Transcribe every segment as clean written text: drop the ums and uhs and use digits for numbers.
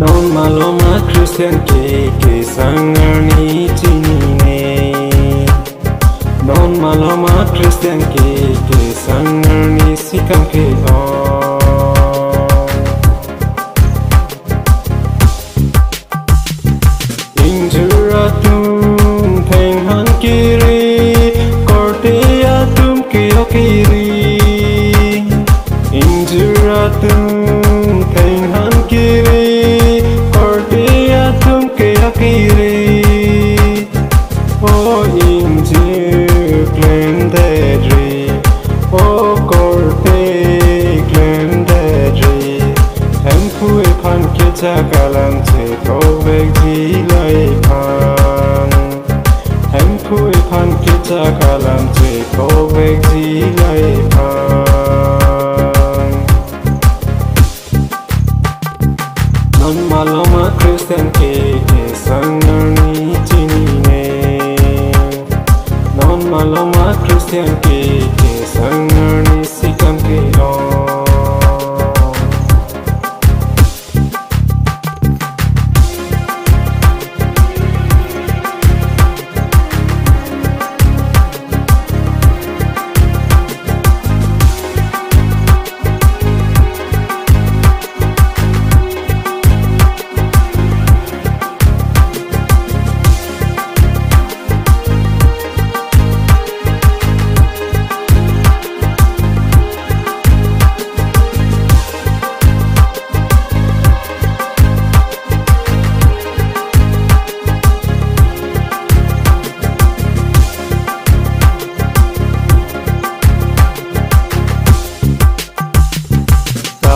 Non maloma Christian ke sangar ni chini ne. Non maloma Christian ke sangar ni sikam ke o. Injura tum theng han kiri korte ya tum ke o kiri. Injura tum theng han kiri kiri. Oh injir glendedri, oh korte glendedri. Em phui pan kita kalam te kovek di lai pan. Em phui pan kita kalam te kovek di lai pan. Non maloma Christian ke sangar ni chini ne. Non maloma Christian ke sangar ni sikam ke o.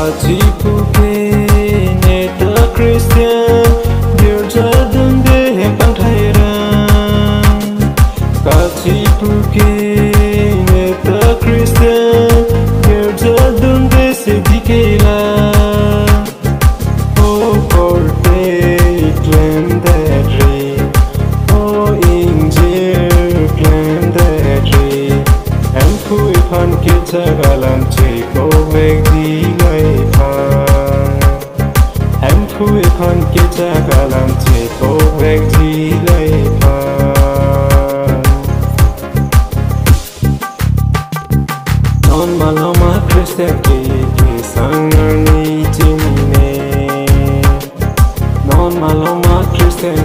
Kachi puke neta Christian girja dunde hempang thairan. Kachi puke neta Christian girja dunde sedikela. Oh korte glendedri, oh injir glendedri. Em phui pan kita galam cik kovek di phui pan kita kalam te kovek di lai pan. Non maloma Christian ke sangar ni chini ne. Non maloma Christian